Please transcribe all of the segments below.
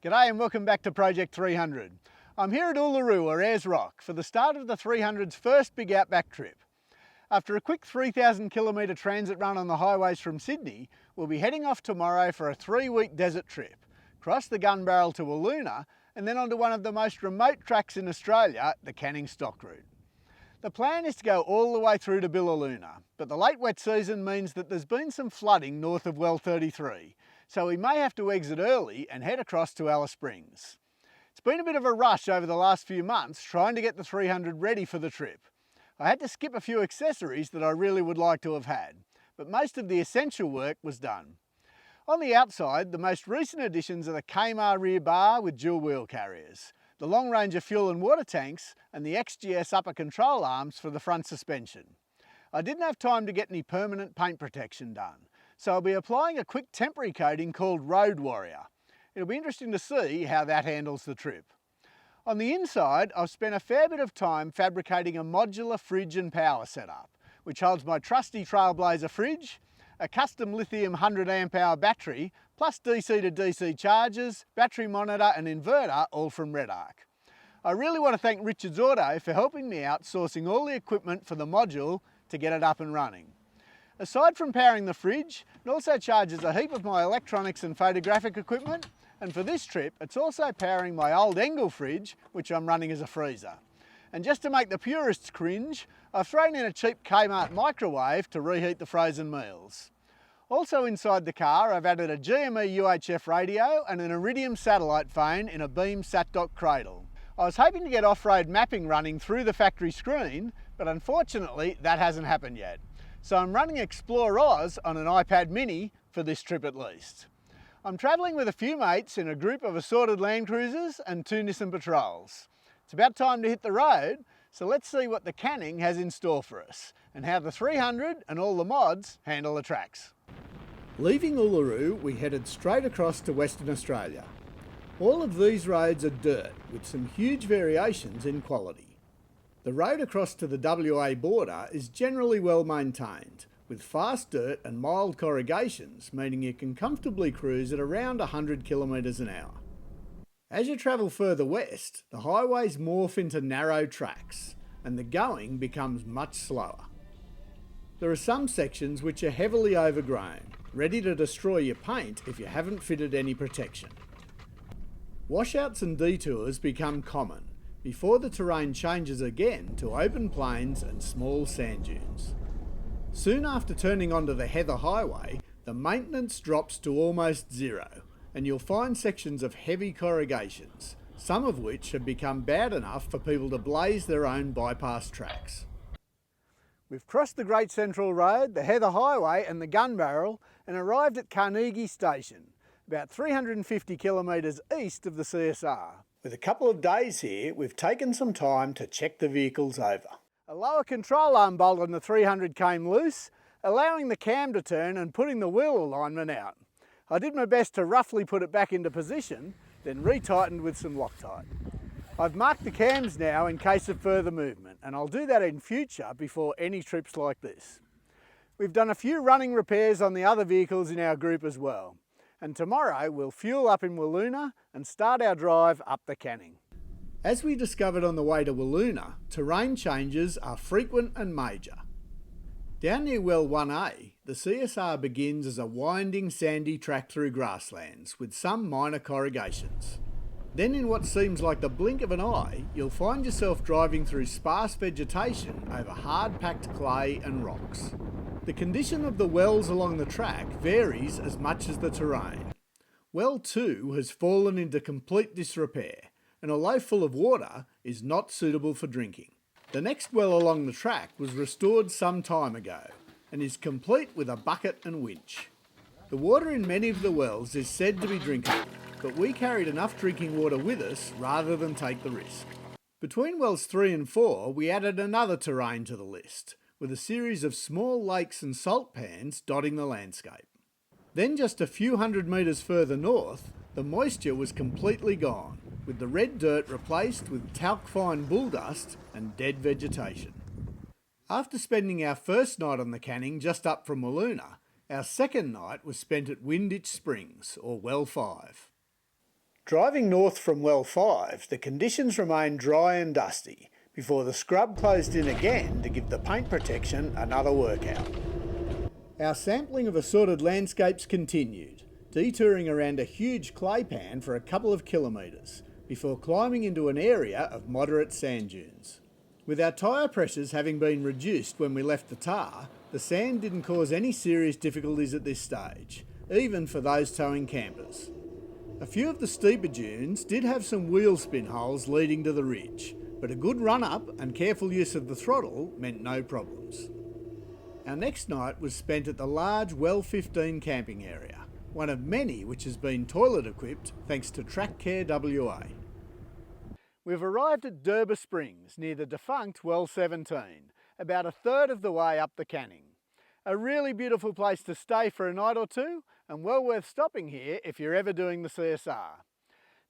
G'day and welcome back to Project 300. I'm here at Uluru or Ayers Rock for the start of the 300's first big outback trip. After a quick 3,000 kilometre transit run on the highways from Sydney, we'll be heading off tomorrow for a 3-week desert trip, cross the gun barrel to Wiluna and then onto one of the most remote tracks in Australia, the Canning Stock Route. The plan is to go all the way through to Wiluna, but the late wet season means that there's been some flooding north of well 33, so we may have to exit early and head across to Alice Springs. It's been a bit of a rush over the last few months trying to get the 300 ready for the trip. I had to skip a few accessories that I really would like to have had, but most of the essential work was done. On the outside, the most recent additions are the Kmart rear bar with dual wheel carriers, the long range of fuel and water tanks, and the XGS upper control arms for the front suspension. I didn't have time to get any permanent paint protection done, so I'll be applying a quick temporary coating called Road Warrior. It'll be interesting to see how that handles the trip. On the inside, I've spent a fair bit of time fabricating a modular fridge and power setup, which holds my trusty Trailblazer fridge, a custom lithium 100 amp hour battery, plus DC to DC chargers, battery monitor and inverter, all from Red Arc. I really want to thank Richards Auto for helping me out sourcing all the equipment for the module to get it up and running. Aside from powering the fridge, it also charges a heap of my electronics and photographic equipment, and for this trip it's also powering my old Engel fridge, which I'm running as a freezer. And just to make the purists cringe, I've thrown in a cheap Kmart microwave to reheat the frozen meals. Also inside the car, I've added a GME UHF radio and an Iridium satellite phone in a Beam SatDock cradle. I was hoping to get off-road mapping running through the factory screen, but unfortunately that hasn't happened yet. So I'm running Explore Oz on an iPad mini for this trip at least. I'm travelling with a few mates in a group of assorted LandCruisers and 2 Nissan Patrols. It's about time to hit the road, so let's see what the Canning has in store for us and how the 300 and all the mods handle the tracks. Leaving Uluru, we headed straight across to Western Australia. All of these roads are dirt with some huge variations in quality. The road across to the WA border is generally well maintained, with fast dirt and mild corrugations, meaning you can comfortably cruise at around 100 kilometres an hour. As you travel further west, the highways morph into narrow tracks, and the going becomes much slower. There are some sections which are heavily overgrown, ready to destroy your paint if you haven't fitted any protection. Washouts and detours become common, before the terrain changes again to open plains and small sand dunes. Soon after turning onto the Heather Highway, the maintenance drops to almost zero, and you'll find sections of heavy corrugations, some of which have become bad enough for people to blaze their own bypass tracks. We've crossed the Great Central Road, the Heather Highway and the Gun Barrel and arrived at Carnegie Station, about 350 kilometres east of the CSR. With a couple of days here, we've taken some time to check the vehicles over. A lower control arm bolt on the 300 came loose, allowing the cam to turn and putting the wheel alignment out. I did my best to roughly put it back into position, then retightened with some Loctite. I've marked the cams now in case of further movement, and I'll do that in future before any trips like this. We've done a few running repairs on the other vehicles in our group as well, and tomorrow we'll fuel up in Wiluna and start our drive up the Canning. As we discovered on the way to Wiluna, terrain changes are frequent and major. Down near well 1A, the CSR begins as a winding sandy track through grasslands with some minor corrugations. Then in what seems like the blink of an eye, you'll find yourself driving through sparse vegetation over hard-packed clay and rocks. The condition of the wells along the track varies as much as the terrain. Well 2 has fallen into complete disrepair, and although full of water, is not suitable for drinking. The next well along the track was restored some time ago, and is complete with a bucket and winch. The water in many of the wells is said to be drinkable, but we carried enough drinking water with us rather than take the risk. Between wells 3 and 4, we added another terrain to the list, with a series of small lakes and salt pans dotting the landscape. Then just a few hundred metres further north, the moisture was completely gone, with the red dirt replaced with talc-fine bull dust and dead vegetation. After spending our first night on the Canning just up from Wiluna, our second night was spent at Winditch Springs, or Well 5. Driving north from well 5, the conditions remained dry and dusty before the scrub closed in again to give the paint protection another workout. Our sampling of assorted landscapes continued, detouring around a huge clay pan for a couple of kilometres before climbing into an area of moderate sand dunes. With our tyre pressures having been reduced when we left the tar, the sand didn't cause any serious difficulties at this stage, even for those towing campers. A few of the steeper dunes did have some wheel spin holes leading to the ridge, but a good run up and careful use of the throttle meant no problems. Our next night was spent at the large Well 15 camping area, one of many which has been toilet equipped thanks to Track Care WA. We've arrived at Durba Springs near the defunct Well 17, about a third of the way up the Canning. A really beautiful place to stay for a night or two and well worth stopping here if you're ever doing the CSR.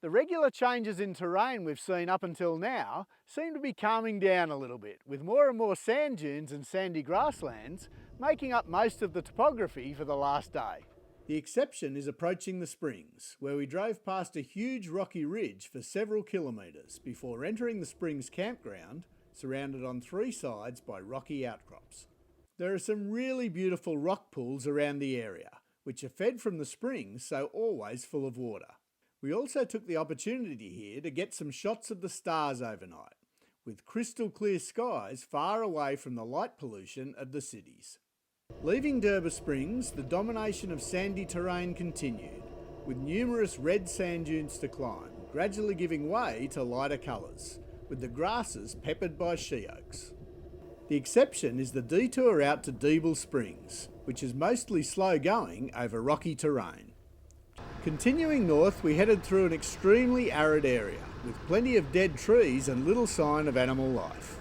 The regular changes in terrain we've seen up until now seem to be calming down a little bit, with more and more sand dunes and sandy grasslands making up most of the topography for the last day. The exception is approaching the springs, where we drove past a huge rocky ridge for several kilometres before entering the springs campground, surrounded on 3 sides by rocky outcrops. There are some really beautiful rock pools around the area, which are fed from the springs, so always full of water. We also took the opportunity here to get some shots of the stars overnight, with crystal clear skies far away from the light pollution of the cities. Leaving Durba Springs, the domination of sandy terrain continued, with numerous red sand dunes to climb, gradually giving way to lighter colours, with the grasses peppered by she oaks. The exception is the detour out to Deeble Springs, which is mostly slow going over rocky terrain. Continuing north, we headed through an extremely arid area, with plenty of dead trees and little sign of animal life.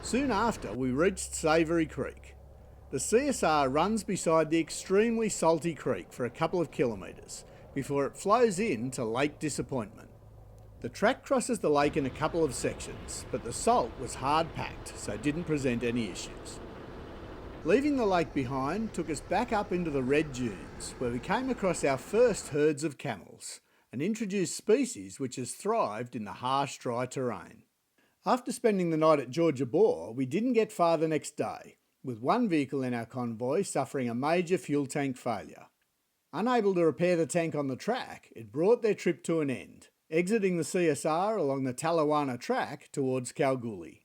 Soon after, we reached Savoury Creek. The CSR runs beside the extremely salty creek for a couple of kilometres, before it flows into Lake Disappointment. The track crosses the lake in a couple of sections, but the salt was hard packed, so didn't present any issues. Leaving the lake behind took us back up into the red dunes, where we came across our first herds of camels, an introduced species which has thrived in the harsh, dry terrain. After spending the night at Georgia Bore, we didn't get far the next day, with one vehicle in our convoy suffering a major fuel tank failure. Unable to repair the tank on the track, it brought their trip to an end, exiting the CSR along the Talawana track towards Kalgoorlie.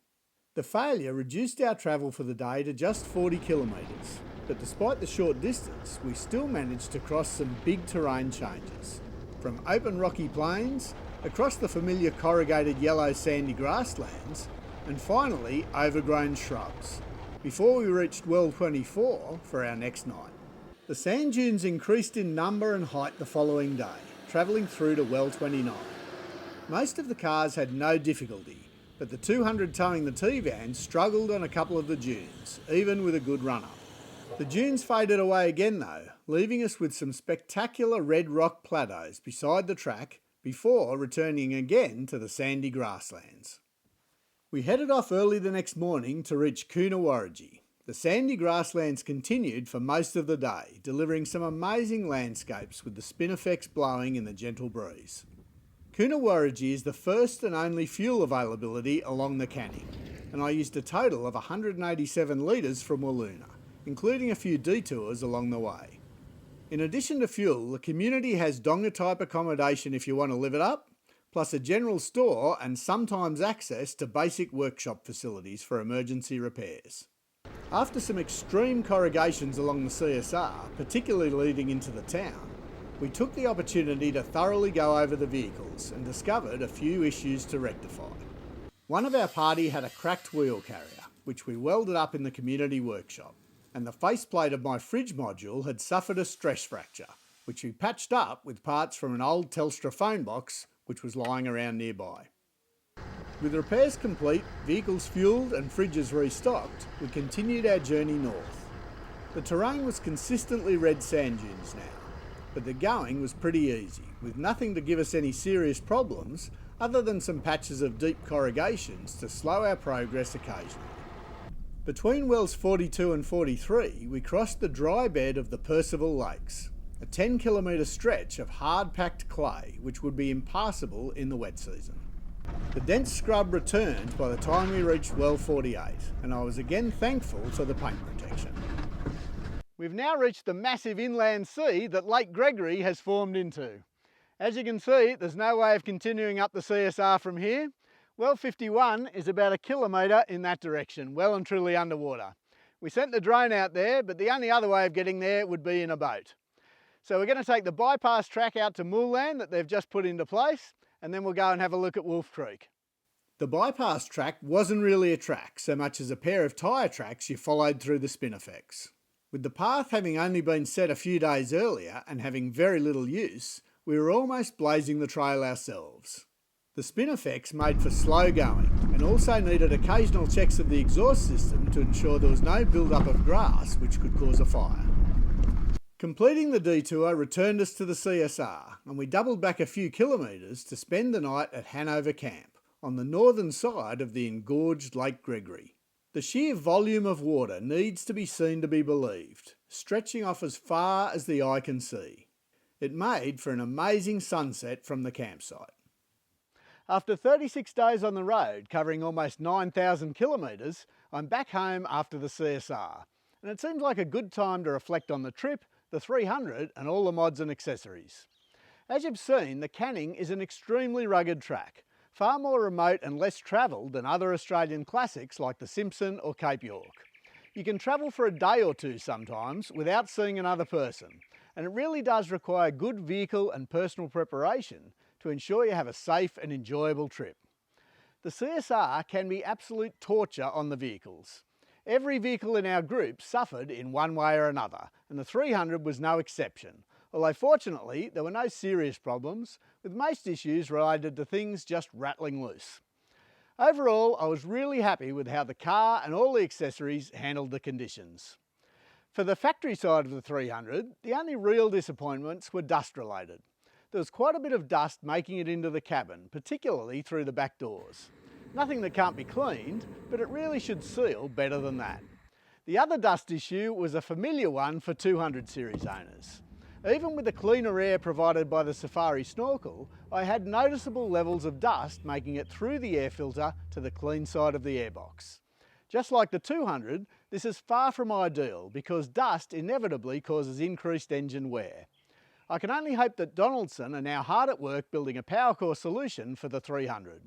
The failure reduced our travel for the day to just 40 kilometres, but despite the short distance, we still managed to cross some big terrain changes, from open rocky plains, across the familiar corrugated yellow sandy grasslands, and finally overgrown shrubs, before we reached Well 24 for our next night. The sand dunes increased in number and height the following day, travelling through to Well 29. Most of the cars had no difficulty, but the 200 towing the T-van struggled on a couple of the dunes, even with a good run-up. The dunes faded away again though, leaving us with some spectacular red rock plateaus beside the track before returning again to the sandy grasslands. We headed off early the next morning to reach Coonawarrigi. The sandy grasslands continued for most of the day, delivering some amazing landscapes with the spinifex blowing in the gentle breeze. Coonawarrigi is the first and only fuel availability along the Canning, and I used a total of 187 litres from Wiluna, including a few detours along the way. In addition to fuel, the community has donga-type accommodation if you want to live it up, plus a general store and sometimes access to basic workshop facilities for emergency repairs. After some extreme corrugations along the CSR, particularly leading into the town, we took the opportunity to thoroughly go over the vehicles and discovered a few issues to rectify. One of our party had a cracked wheel carrier, which we welded up in the community workshop, and the faceplate of my fridge module had suffered a stress fracture, which we patched up with parts from an old Telstra phone box which was lying around nearby. With repairs complete, vehicles fuelled and fridges restocked, we continued our journey north. The terrain was consistently red sand dunes now, but the going was pretty easy, with nothing to give us any serious problems other than some patches of deep corrugations to slow our progress occasionally. Between wells 42 and 43, we crossed the dry bed of the Percival Lakes. a 10-kilometre stretch of hard-packed clay which would be impassable in the wet season. The dense scrub returned by the time we reached well 48, and I was again thankful for the paint protection. We've now reached the massive inland sea that Lake Gregory has formed into. As you can see, there's no way of continuing up the CSR from here. Well 51 is about a kilometre in that direction, well and truly underwater. We sent the drone out there, but the only other way of getting there would be in a boat. So we're going to take the bypass track out to Moorland that they've just put into place, and then we'll go and have a look at Wolf Creek. The bypass track wasn't really a track so much as a pair of tyre tracks you followed through the spinifex. With the path having only been set a few days earlier and having very little use, we were almost blazing the trail ourselves. The spinifex made for slow going and also needed occasional checks of the exhaust system to ensure there was no build-up of grass which could cause a fire. Completing the detour returned us to the CSR, and we doubled back a few kilometres to spend the night at Hanover Camp, on the northern side of the engorged Lake Gregory. The sheer volume of water needs to be seen to be believed, stretching off as far as the eye can see. It made for an amazing sunset from the campsite. After 36 days on the road, covering almost 9,000 kilometres, I'm back home after the CSR, and it seems like a good time to reflect on the trip, the 300 and all the mods and accessories. As you've seen, the Canning is an extremely rugged track, far more remote and less travelled than other Australian classics like the Simpson or Cape York. You can travel for a day or two sometimes without seeing another person, and it really does require good vehicle and personal preparation to ensure you have a safe and enjoyable trip. The CSR can be absolute torture on the vehicles. Every vehicle in our group suffered in one way or another, and the 300 was no exception. Although fortunately there were no serious problems, with most issues related to things just rattling loose. Overall, I was really happy with how the car and all the accessories handled the conditions. For the factory side of the 300, the only real disappointments were dust related. There was quite a bit of dust making it into the cabin, particularly through the back doors. Nothing that can't be cleaned, but it really should seal better than that. The other dust issue was a familiar one for 200 series owners. Even with the cleaner air provided by the Safari snorkel, I had noticeable levels of dust making it through the air filter to the clean side of the airbox. Just like the 200, this is far from ideal because dust inevitably causes increased engine wear. I can only hope that Donaldson are now hard at work building a power core solution for the 300.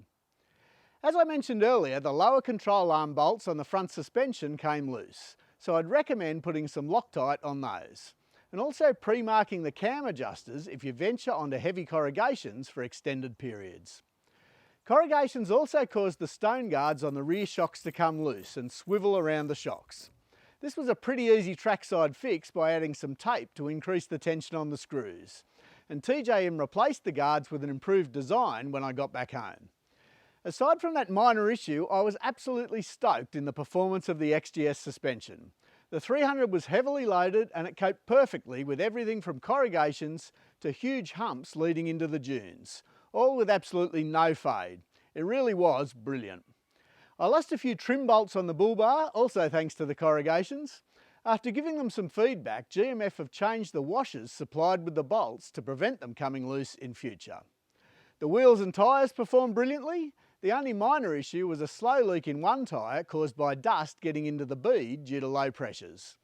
As I mentioned earlier, the lower control arm bolts on the front suspension came loose, so I'd recommend putting some Loctite on those. And also pre-marking the cam adjusters if you venture onto heavy corrugations for extended periods. Corrugations also caused the stone guards on the rear shocks to come loose and swivel around the shocks. This was a pretty easy trackside fix by adding some tape to increase the tension on the screws, and TJM replaced the guards with an improved design when I got back home. Aside from that minor issue, I was absolutely stoked in the performance of the XGS suspension. The 300 was heavily loaded and it coped perfectly with everything from corrugations to huge humps leading into the dunes, all with absolutely no fade. It really was brilliant. I lost a few trim bolts on the bull bar, also thanks to the corrugations. After giving them some feedback, GMF have changed the washers supplied with the bolts to prevent them coming loose in future. The wheels and tyres performed brilliantly. The only minor issue was a slow leak in one tyre caused by dust getting into the bead due to low pressures.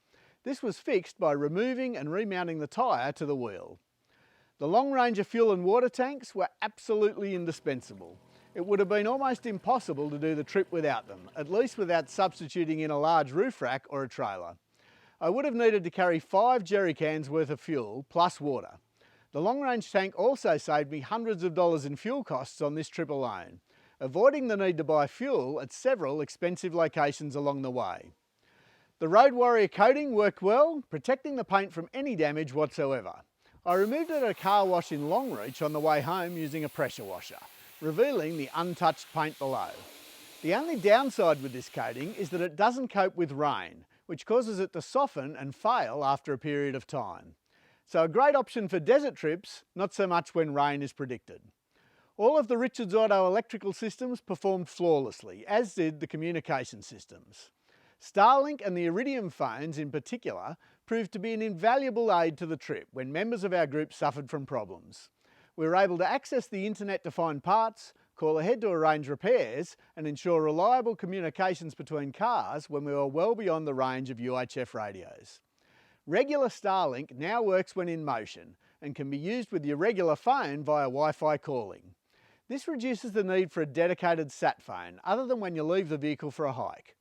This was fixed by removing and remounting the tyre to the wheel. The long range of fuel and water tanks were absolutely indispensable. It would have been almost impossible to do the trip without them, at least without substituting in a large roof rack or a trailer. I would have needed to carry 5 jerry cans worth of fuel plus water. The long range tank also saved me hundreds of dollars in fuel costs on this trip alone, avoiding the need to buy fuel at several expensive locations along the way. The Road Warrior coating worked well, protecting the paint from any damage whatsoever. I removed it at a car wash in Longreach on the way home using a pressure washer, revealing the untouched paint below. The only downside with this coating is that it doesn't cope with rain, which causes it to soften and fail after a period of time. So a great option for desert trips, not so much when rain is predicted. All of the Richards Auto electrical systems performed flawlessly, as did the communication systems. Starlink and the Iridium phones in particular proved to be an invaluable aid to the trip when members of our group suffered from problems. We were able to access the internet to find parts, call ahead to arrange repairs and ensure reliable communications between cars when we were well beyond the range of UHF radios. Regular Starlink now works when in motion and can be used with your regular phone via Wi-Fi calling. This reduces the need for a dedicated sat phone other than when you leave the vehicle for a hike.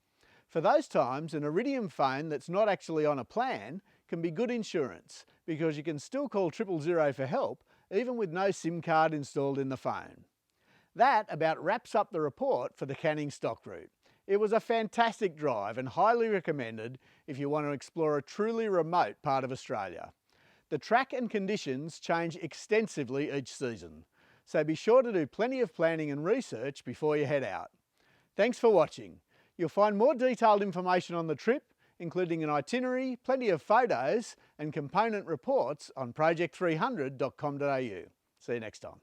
For those times, an Iridium phone that's not actually on a plan can be good insurance because you can still call 000 for help even with no SIM card installed in the phone. That about wraps up the report for the Canning stock route. It was a fantastic drive and highly recommended if you want to explore a truly remote part of Australia. The track and conditions change extensively each season, so be sure to do plenty of planning and research before you head out. Thanks for watching. You'll find more detailed information on the trip, including an itinerary, plenty of photos and component reports on project300.com.au. See you next time.